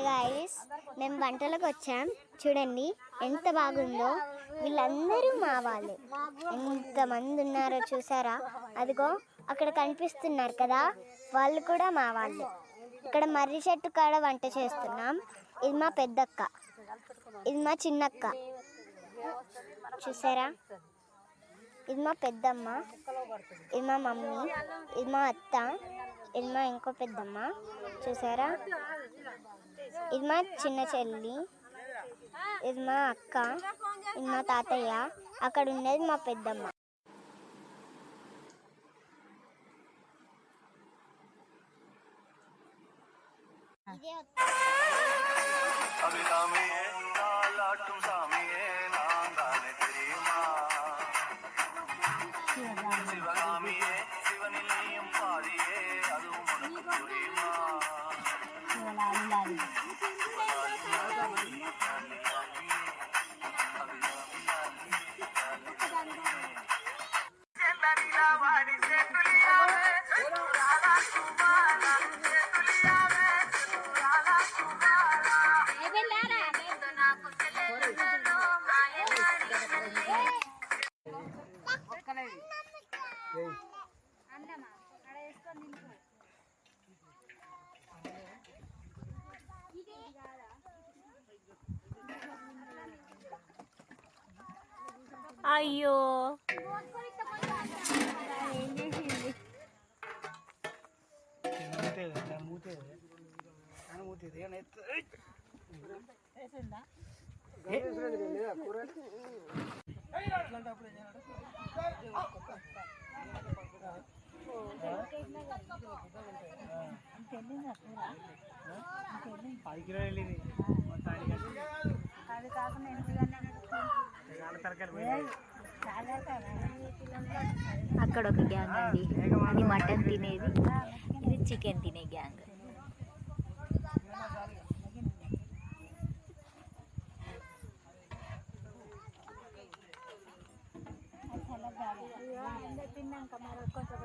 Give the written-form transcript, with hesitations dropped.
Guys, మేము వంటలకు వచ్చాం. చూడండి ఎంత బాగుందో. వీళ్ళందరూ మా వాళ్ళే. ఎంతమంది ఉన్నారో చూసారా? అదిగో అక్కడ కనిపిస్తున్నారు కదా, వాళ్ళు కూడా మా వాళ్ళే. ఇక్కడ మర్రి చెట్టు కాడ వంట చేస్తున్నాం. ఇది మా పెద్దక్క, ఇది మా చిన్నక్క. చూసారా? ఇది మా పెద్దమ్మ, ఇది మా మమ్మీ, ఇది మా అత్త, ఇది మా ఇంకో పెద్దమ్మ. చూసారా? ఇది మా చిన్న చెల్లి, ఇది మా అక్క, ఇది మా తాతయ్య. అక్కడ ఉండేది మా పెద్దమ్మ. అయ్యో అక్కడ ఒక గ్యాంగ్ అండి. అది మటన్ తినేది, ఇది చికెన్ తినే గ్యాంగ్. తిన్నాక మరి కొంచెం